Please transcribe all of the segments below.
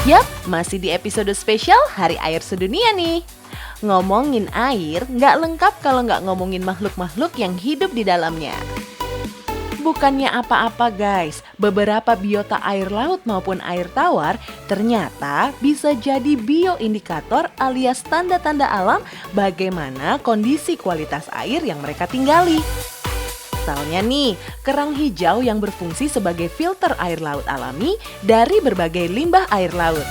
Yap, masih di episode spesial Hari Air Sedunia nih. Ngomongin air nggak lengkap kalau nggak ngomongin makhluk-makhluk yang hidup di dalamnya. Bukannya apa-apa guys, beberapa biota air laut maupun air tawar ternyata bisa jadi bioindikator alias tanda-tanda alam bagaimana kondisi kualitas air yang mereka tinggali. Misalnya nih, kerang hijau yang berfungsi sebagai filter air laut alami dari berbagai limbah air laut.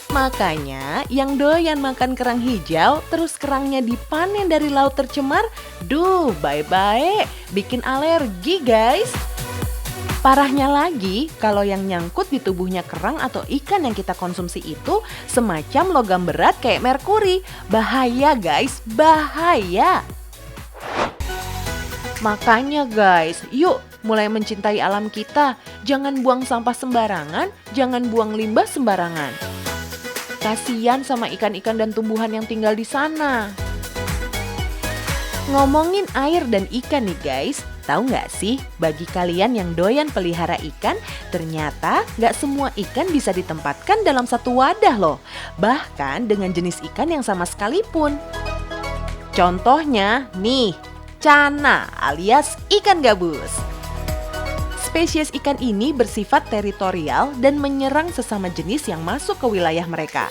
Makanya yang doyan makan kerang hijau terus kerangnya dipanen dari laut tercemar, bye-bye, bikin alergi guys. Parahnya lagi, kalau yang nyangkut di tubuhnya kerang atau ikan yang kita konsumsi itu semacam logam berat kayak merkuri. Bahaya guys, bahaya. Makanya guys, yuk mulai mencintai alam kita. Jangan buang sampah sembarangan, jangan buang limbah sembarangan. Kasian sama ikan-ikan dan tumbuhan yang tinggal di sana. Ngomongin air dan ikan nih guys, tahu nggak sih bagi kalian yang doyan pelihara ikan, ternyata nggak semua ikan bisa ditempatkan dalam satu wadah loh. Bahkan dengan jenis ikan yang sama sekalipun. Contohnya nih, cana alias ikan gabus. Spesies ikan ini bersifat teritorial dan menyerang sesama jenis yang masuk ke wilayah mereka.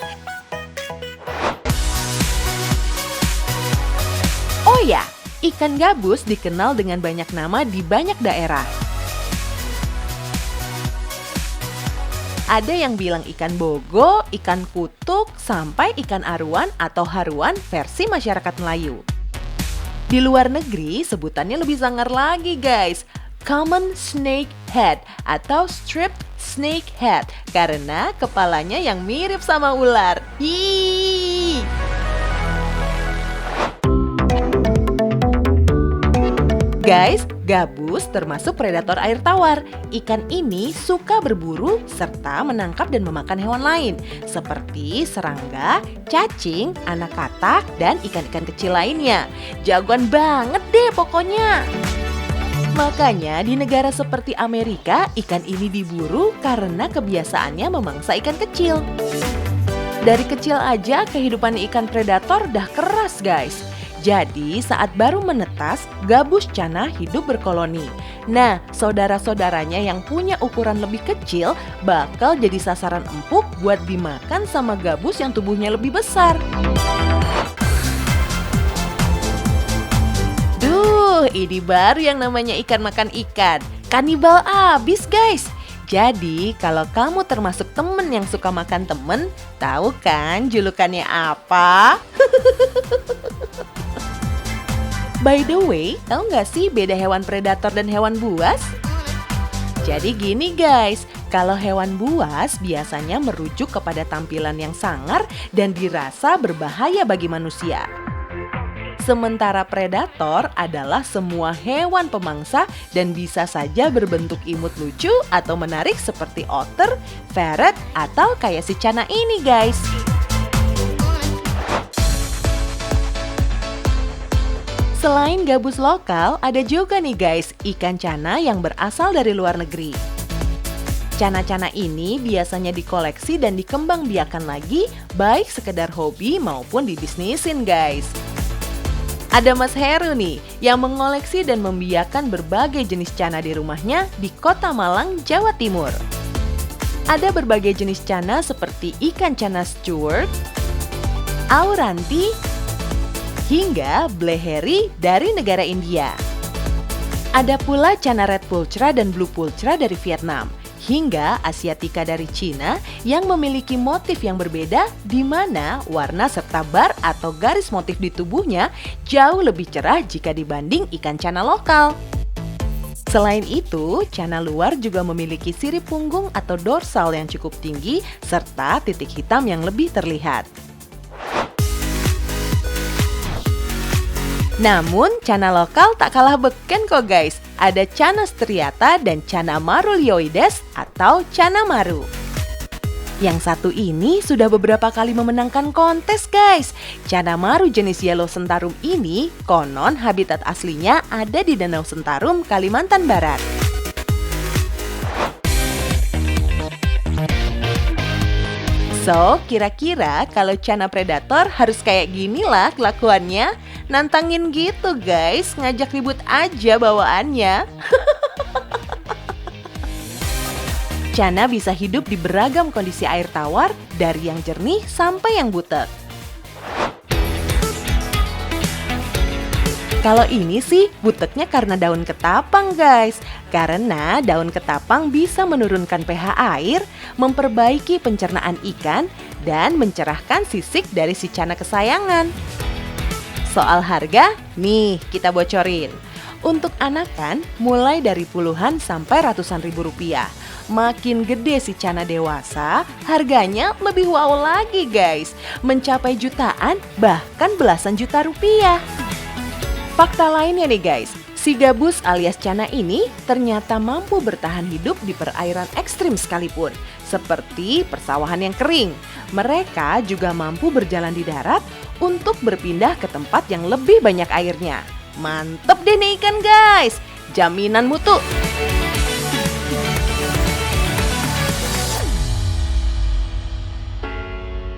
Oh ya, ikan gabus dikenal dengan banyak nama di banyak daerah. Ada yang bilang ikan bogo, ikan kutuk, sampai ikan aruan atau haruan versi masyarakat Melayu. Di luar negeri sebutannya lebih sangar lagi guys. Common snake head atau striped snake head karena kepalanya yang mirip sama ular. Hiiii. Guys, gabus termasuk predator air tawar. Ikan ini suka berburu serta menangkap dan memakan hewan lain seperti serangga, cacing, anak katak, dan ikan-ikan kecil lainnya. Jagoan banget deh pokoknya. Makanya di negara seperti Amerika, ikan ini diburu karena kebiasaannya memangsa ikan kecil. Dari kecil aja kehidupan ikan predator dah keras guys. Jadi saat baru menetas, gabus cana hidup berkoloni. Nah, saudara-saudaranya yang punya ukuran lebih kecil bakal jadi sasaran empuk buat dimakan sama gabus yang tubuhnya lebih besar. Ini baru yang namanya ikan makan ikan. Kanibal abis guys. Jadi kalau kamu termasuk temen yang suka makan temen, tahu kan julukannya apa? By the way, tahu nggak sih beda hewan predator dan hewan buas? Jadi gini guys, kalau hewan buas biasanya merujuk kepada tampilan yang sangar dan dirasa berbahaya bagi manusia. Sementara predator adalah semua hewan pemangsa dan bisa saja berbentuk imut lucu atau menarik seperti otter, ferret, atau kayak si cana ini guys. Selain gabus lokal, ada juga nih guys ikan cana yang berasal dari luar negeri. Cana-cana ini biasanya dikoleksi dan dikembangbiakan lagi baik sekedar hobi maupun dibisnisin guys. Ada Mas Heru nih yang mengoleksi dan membiakan berbagai jenis cana di rumahnya di Kota Malang, Jawa Timur. Ada berbagai jenis cana seperti ikan cana Stewart, auranti, hingga bleheri dari negara India. Ada pula cana red pulchra dan blue pulchra dari Vietnam, hingga asiatica dari Cina yang memiliki motif yang berbeda di mana warna serta bar atau garis motif di tubuhnya jauh lebih cerah jika dibanding ikan cana lokal. Selain itu, cana luar juga memiliki sirip punggung atau dorsal yang cukup tinggi serta titik hitam yang lebih terlihat. Namun, cana lokal tak kalah beken kok guys. Ada cana striata dan cana marulioides atau cana maru. Yang satu ini sudah beberapa kali memenangkan kontes guys. Cana maru jenis Yellow Sentarum ini konon habitat aslinya ada di Danau Sentarum, Kalimantan Barat. So, kira-kira kalau Cana Predator harus kayak gini lah kelakuannya. Nantangin gitu guys, ngajak ribut aja bawaannya. Cana bisa hidup di beragam kondisi air tawar, dari yang jernih sampai yang butek. Kalau ini sih buteknya karena daun ketapang guys. Karena daun ketapang bisa menurunkan pH air, memperbaiki pencernaan ikan, dan mencerahkan sisik dari si Cana kesayangan. Soal harga, nih kita bocorin. Untuk anakan mulai dari puluhan sampai ratusan ribu rupiah. Makin gede si Cana dewasa, harganya lebih wow lagi guys. Mencapai jutaan bahkan belasan juta rupiah. Fakta lainnya nih guys, si gabus alias Cana ini ternyata mampu bertahan hidup di perairan ekstrim sekalipun, seperti persawahan yang kering. Mereka juga mampu berjalan di darat untuk berpindah ke tempat yang lebih banyak airnya. Mantep deh nih ikan guys, jaminan mutu.